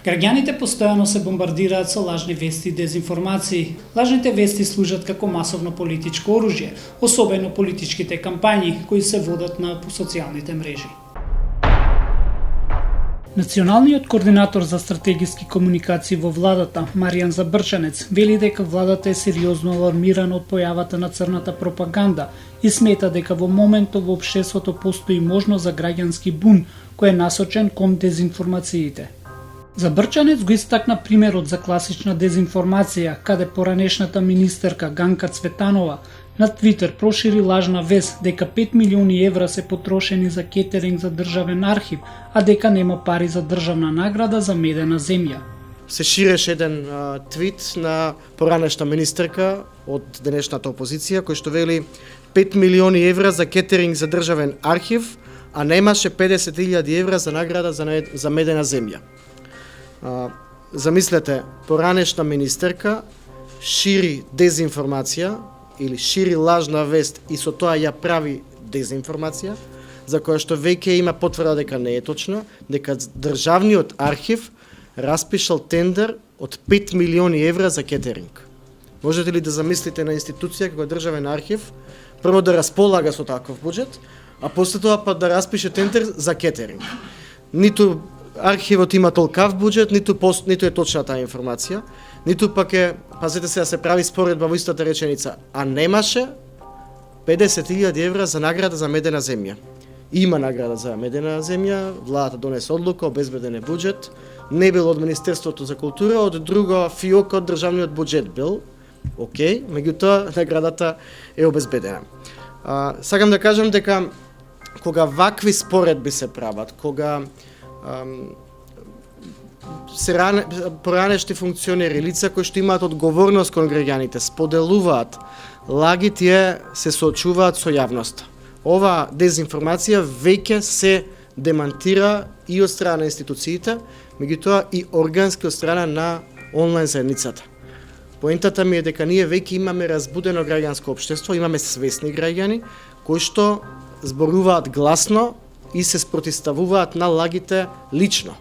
Граѓаните постојано се бомбардираат со лажни вести и дезинформации. Лажните вести служат како масовно политичко оружје, особено политичките кампањи кои се водат на социјалните мрежи. Националниот координатор за стратегиски комуникации во владата, Маријан Забрчанец, вели дека владата е сериозно алармирана од појавата на црната пропаганда и смета дека во моментот во општеството постои можност за граѓански бун кој е насочен кон дезинформациите. Забрчанец го истакна примерот за класична дезинформација, каде поранешната министерка Ганка Цветанова на Твитер прошири лажна вест дека 5 милиони евра се потрошени за кетеринг за државен архив, а дека нема пари за државна награда за медена земја. Се ширеше еден твит на поранешна министерка од денешната опозиција кој што вели 5 милиони евра за кетеринг за државен архив, а немаше 50.000 евра за награда за медена земја. Замислете, поранешна министерка шири дезинформација или шири лажна вест и со тоа ја прави дезинформација, за која што веќе има потврда дека не е точно, дека државниот архив распишал тендер од 5 милиони евра за кетеринг. Можете ли да замислите на институција како државен архив, прво да располага со таков буџет, а после тоа па да распише тендер за кетеринг? Ниту архивот има толкав буџет, ниту е точна таа информација, ниту пак е, пазете се да се прави споредба во истата реченица, а немаше 50.000 евра за награда за медена земја. Има награда за медена земја, владата донесе одлука, обезбеден е буџет, не бил од Министерството за култура, од друго фиока од државниот буџет бил, окей, меѓутоа наградата е обезбедена. Сакам да кажам дека кога вакви споредби се прават, кога поранешни функционери, лица кои што имаат одговорност кон граѓаните, споделуваат лаги, тие се соочуваат со јавноста. Ова дезинформација веќе се демантира и од страна на институциите, меѓутоа и органски од страна на онлайн заедницата. Поентата ми е дека ние веќе имаме разбудено граѓанско општество, имаме свесни граѓани кои што зборуваат гласно и се спротивставуваат на лагите лично.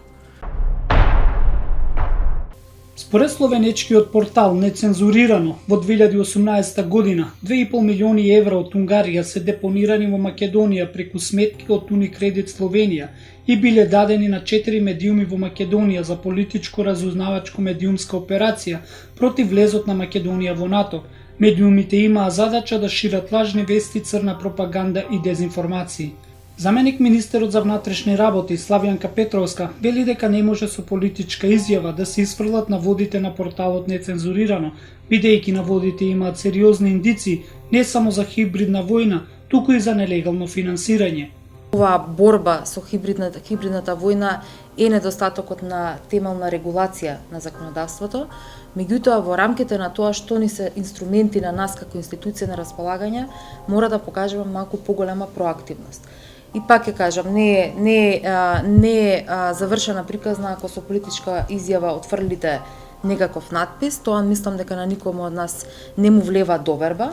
Според словенечкиот портал Нецензурирано, во 2018 година 2,5 милиони евра од Унгарија се депонирани во Македонија преку сметки од Уникредит Словенија и биле дадени на 4 медиуми во Македонија за политичко-разузнавачко медиумска операција против влезот на Македонија во НАТО. Медиумите имаа задача да шират лажни вести, црна пропаганда и дезинформации. Заменик министерот за внатрешни работи Славјанка Петровска вели дека не може со политичка изјава да се исфрлат наводите на порталот Нецензурирано, бидејќи наводите имаат сериозни индици не само за хибридна војна, туку и за нелегално финансирање. Оваа борба со хибридната војна е недостатокот на темелна регулација на законодавството, меѓутоа во рамките на тоа што ни се инструменти на нас како институција на располагање, мора да покажеме малку поголема проактивност. И пак ќе кажам, не е завршена приказна ако со политичка изјава отфрлите некаков надпис, тоа мислам дека на никому од нас не му влева доверба,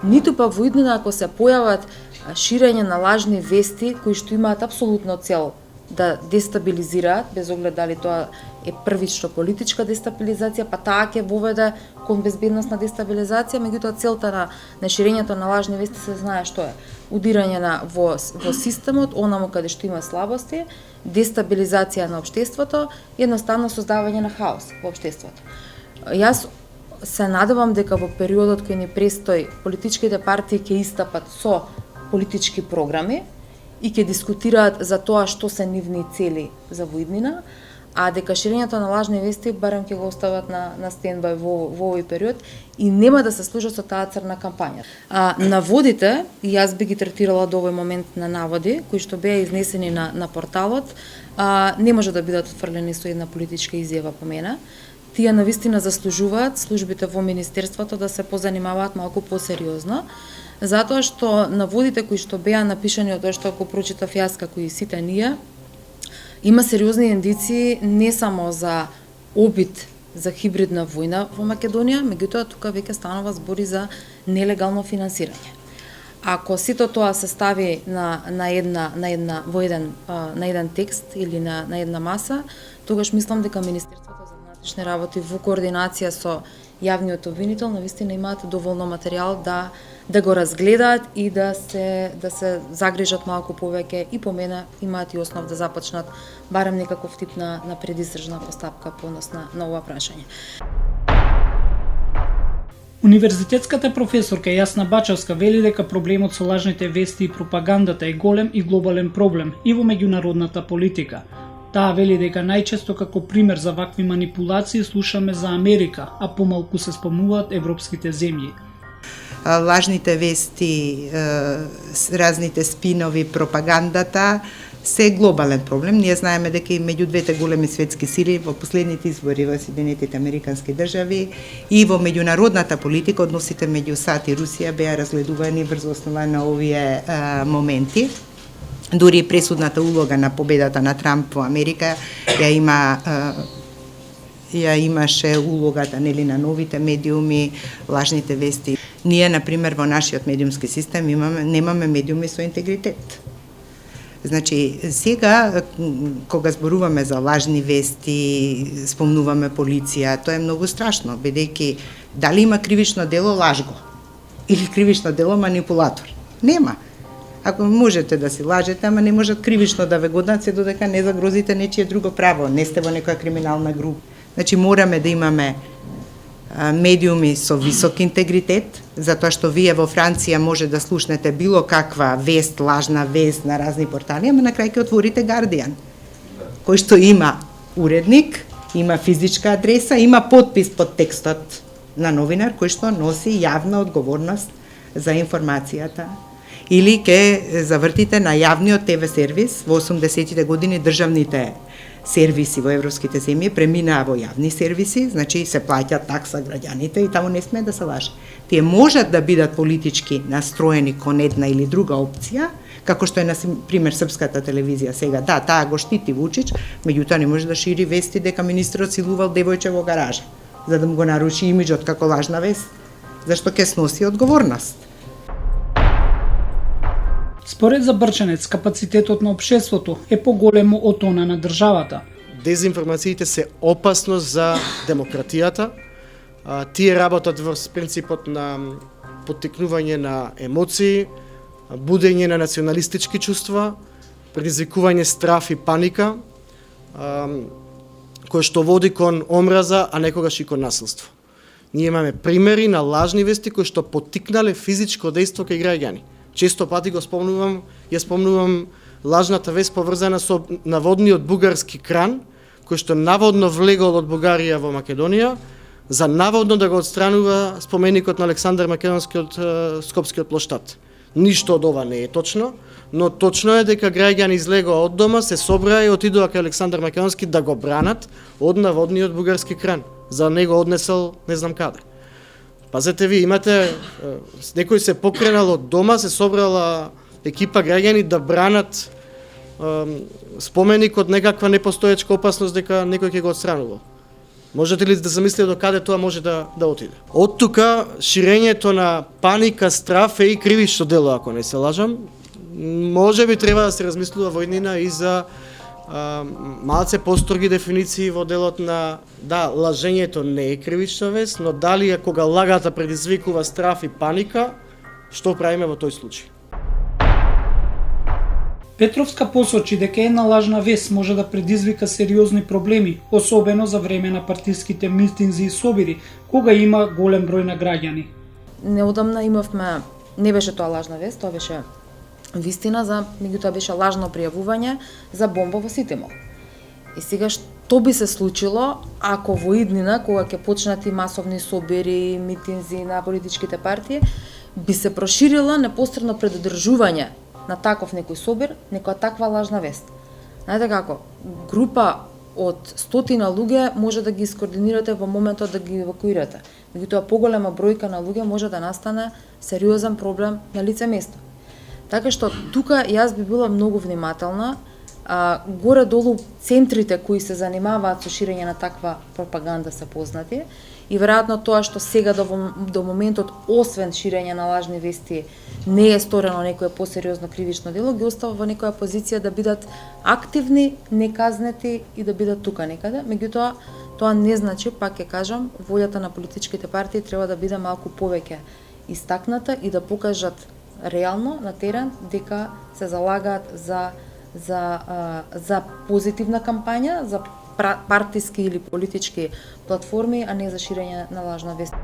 ниту па во иднина ако се појават ширење на лажни вести кои што имаат апсолутно цел да дестабилизираат, без оглед дали тоа е првично политичка дестабилизација, па таа ќе воведе кон безбедностна дестабилизација, меѓутоа целта на ширењето на лажни вести се знае што е. Удирање во системот, онаму каде што има слабости, дестабилизација на општеството и едноставно создавање на хаос во општеството. Јас се надевам дека во периодот кој ни престои, политичките партии ќе истапат со политички програми и ќе дискутираат за тоа што се нивни цели за воиднина, а дека ширењето на лажни вести барем ќе го остават на стендбај во овој период и нема да се служат со таа црна кампања. Наводите, и јас би ги третирала до овој момент на наводи, кои што беа изнесени на порталот, не може да бидат отфрлени со една политичка изјава по мене. Тие навистина заслужуваат службите во Министерството да се позанимаваат малку посериозно, затоа што наводите кои што беа напишани од тоа што ако прочитав јас како и сите ние, има сериозни индиции не само за обид за хибридна војна во Македонија, меѓутоа тука веќе станува збори за нелегално финансирање. Ако сето тоа се стави на еден текст или на една маса, тогаш мислам дека Министерството за внатрешни работи во координација со јавниот обвинител навистина имаат доволно материјал да го разгледаат и да се загрижат малку повеќе и по мене имаат и основ да започнат барем некаков тип на предистржна постапка по однос на ова прашање. Универзитетската професорка Јасна Бачевска вели дека проблемот со лажните вести и пропагандата е голем и глобален проблем и во меѓународната политика. Таа вели дека најчесто како пример за вакви манипулации слушаме за Америка, а помалку се спомнуваат европските земји. Лажните вести, разните спинови, пропагандата се глобален проблем. Ние знаеме дека и меѓу двете големи светски сили во последните избори во Соединетите Американски држави и во меѓународната политика односите меѓу САД и Русија беа разгледувани врз основа на овие моменти. Дури пресудната улога на победата на Трамп во Америка ја имаше улогата нели на новите медиуми, лажните вести. Ние на пример во нашиот медиумски систем немаме медиуми со интегритет. Значи, сега, кога зборуваме за лажни вести, спомнуваме полиција, тоа е многу страшно, бидејќи дали има кривично дело, лаж го. Или кривично дело, манипулатор. Нема. Ако можете да си лажете, ама не можат кривично да ве годнат се додека не загрозите нечие друго право, не сте во некоја криминална група. Значи, мораме да имаме медиуми со висок интегритет, затоа што вие во Франција може да слушнете било каква вест, лажна вест на разни портали, ама на крај ќе отворите Guardian, кој што има уредник, има физичка адреса, има подпис под текстот на новинар кој што носи јавна одговорност за информацијата. Или ќе завртите на јавниот ТВ сервис во 80-тите години државните сервиси во европските земји преминаа во јавни сервиси, значи се плаќа такса граѓаните и таму не сме да се лаже. Тие можат да бидат политички настроени кон една или друга опција, како што е на пример српската телевизија сега. Да, таа го штити Вучич, меѓутоа не може да шири вести дека министерот силувал девојче во гаража, за да му го наруши имиџот како лажна вест, зашто ќе сноси одговорност. Според Забрчанец, капацитетот на општеството е поголемо од она на државата. Дезинформациите се опасност за демократијата. Тие работат врз принципот на поттикнување на емоции, будење на националистички чувства, предизвикување страф и паника, кој што води кон омраза, а некогаш и кон насилство. Ние имаме примери на лажни вести кои што поттикнале физичко дејство кај граѓани. Често пати ја спомнувам лажната вест поврзана со наводниот бугарски кран, кој што наводно влегол од Бугарија во Македонија, за наводно да го отстранува споменикот на Александар Македонски од Скопскиот плоштад. Ништо од ова не е точно, но точно е дека граѓани излегоа од дома, се собраа и отидоа кај Александар Македонски да го бранат од наводниот бугарски кран. За него однесел не знам каде. Пазете ви, имате, некој се покренал од дома, се собрала екипа граѓани да бранат споменик од некаква непостоечка опасност дека некој ќе го отстранува. Можете ли да замислите до каде тоа може да отиде? Од тука, ширењето на паника, страф е и кривично дело, ако не се лажам. Може би треба да се размислува во иднина и за малце построги дефиниции во делот на лажењето не е кривична вест, но дали кога лагата предизвикува страф и паника, што правиме во тој случај? Петровска посочи дека една лажна вест може да предизвика сериозни проблеми, особено за време на партиските митинзи и собири, кога има голем број на граѓани. Неодамна имавме, не беше тоа лажна вест, тоа беше вистина, меѓутоа беше лажно пријавување за бомба во Ситимол. И сега што би се случило ако во иднина, кога ќе почнат и масовни собери, митинзи на политичките партии, би се проширила непосредно предодржување на таков некој собир, некоја таква лажна вест. Знаете како, група од стотина луѓе може да ги скоординирате во моментот да ги евакуирате. Меѓутоа поголема бројка на луѓе може да настане сериозен проблем на лице место. Така што тука јас би била многу внимателна, горе-долу центрите кои се занимаваат со ширење на таква пропаганда се познати и веројатно тоа што сега до моментот, освен ширење на лажни вести, не е сторено некое посериозно кривично дело, ги остава во некоја позиција да бидат активни, неказнети и да бидат тука некаде. Меѓутоа, тоа не значи, пак ќе кажам, волјата на политичките партии треба да биде малку повеќе истакната и да покажат реално на терен дека се залагаат за позитивна кампања, за партиски или политички платформи, а не за ширење на лажна вест.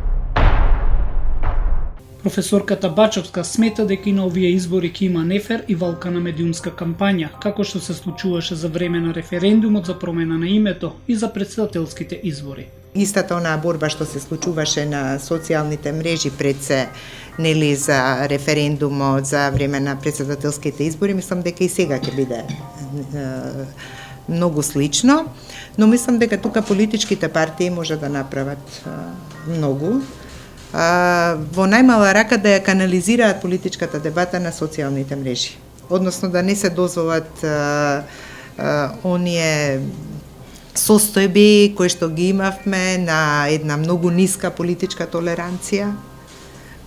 Професорката Бачовска смета дека и на овие избори ќе има нефер и валкана медиумска кампања, како што се случуваше за време на референдумот за промена на името и за претседателските избори. Истата онаа борба што се случуваше на социјалните мрежи пред се, нели, за референдумот за време на претседателските избори, мислам дека и сега ќе биде многу слично, но мислам дека тука политичките партии може да направат многу. Во најмала рака да ја канализираат политичката дебата на социјалните мрежи. Односно да не се дозволат оние состојби кои што ги имавме на една многу ниска политичка толеранција,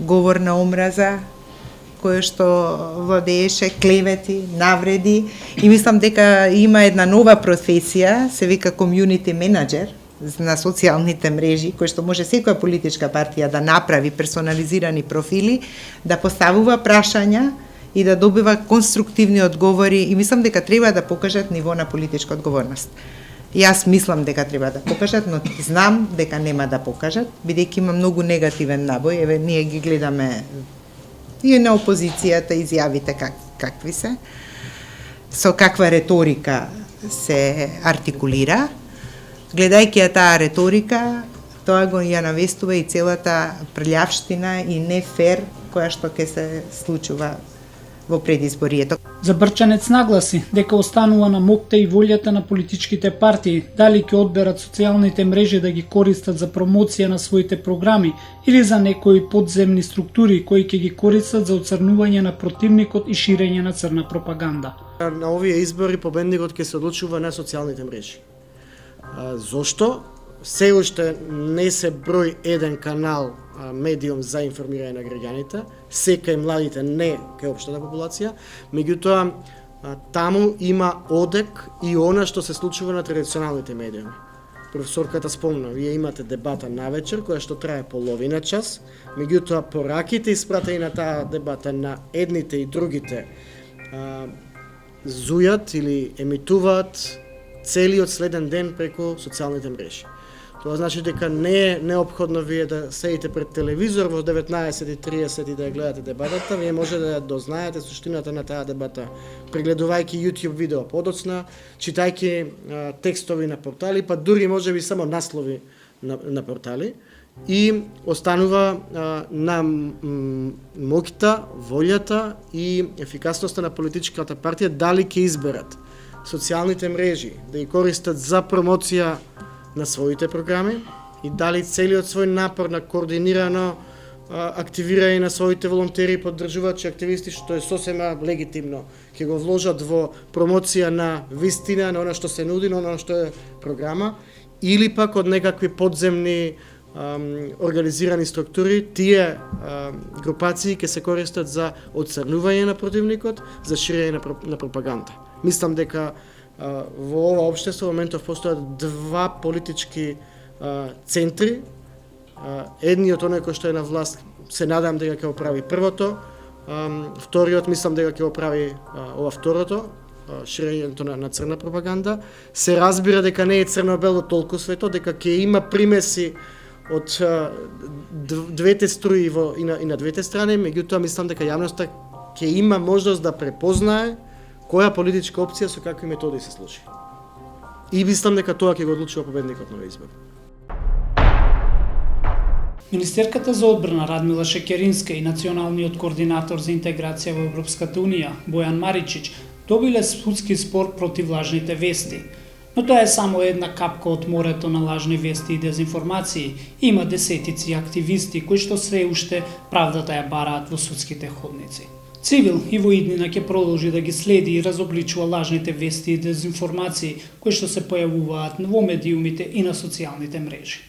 говор на омраза, кој што владееше, клевети, навреди, и мислам дека има една нова професија, се вика комјунити менаџер на социјалните мрежи, кој што може секоја политичка партија да направи персонализирани профили, да поставува прашања и да добива конструктивни одговори, и мислам дека треба да покажат ниво на политичка одговорност. Јас мислам дека треба да покажат, но знам дека нема да покажат, бидејќи има многу негативен набој. Еве, ние ги гледаме и на опозицијата изјавите какви се, со каква реторика се артикулира. Гледајќи ја таа реторика, тоа го ја навестува и целата прљавштина и не фер која што ќе се случува во предизборието. Забрчанец нагласи дека останува на мокта и волјата на политичките партии дали ќе одберат социјалните мрежи да ги користат за промоција на своите програми или за некои подземни структури кои ќе ги користат за оцрнување на противникот и ширење на црна пропаганда. На овие избори победникот ќе се одлучува на социјалните мрежи. Зошто? Се уште не се број еден канал медиум за информирање на граѓаните, се кај младите, не кај општата популација, меѓутоа таму има одек и она што се случува на традиционалните медиуми. Професорката спомна, вие имате дебата навечер, која што трае половина час, меѓутоа пораките испратени на таа дебата на едните и другите зујат или емитуваат целиот следен ден преку социјалните мрежи. Тоа значи дека не е неопходно вие да седите пред телевизор во 19:30 и да ја гледате дебатата, вие може да ја дознаете суштината на таа дебата, прегледувајќи YouTube видео подоцна, читајќи текстови на портали, па дури можеби само наслови на портали, и останува на моќта, волјата и ефикасноста на политичката партија дали ќе изберат социјалните мрежи да ги користат за промоција на своите програми и дали целиот свој напор на координирано активирање на своите волонтери, поддржувачи, активисти, што е сосема легитимно, ќе го вложат во промоција на вистина, на она што се нуди, на она што е програма, или пак од некакви подземни организирани структури, тие групации ќе се користат за отцрнување на противникот, за ширење на пропаганда. Мислам дека во ова општество во моментов постојат два политички центри. Едниот, оној кој што е на власт, се надам дека ќе оправи првото, вториот мислам дека ќе оправи ова второто, ширењето на црна пропаганда. Се разбира дека не е црно-бело толку свето, дека ќе има примеси од двете струи и на двете страни, меѓутоа мислам дека јавноста ќе има можност да препознае која политичка опција со какви методи се служи. И мислам дека тоа ќе го одлучува победникот на избор. Министерката за одбрана Радмила Шекеринска и националниот координатор за интеграција во Европската унија Бојан Маричич добиле судски спор против лажните вести. Но тоа е само една капка од морето на лажни вести и дезинформации. Има десетици активисти кои што се уште правдата ја бараат во судските ходници. Цивил и во иднина ќе продолжи да ги следи и разобличува лажните вести и дезинформации кои што се појавуваат во медиумите и на социјалните мрежи.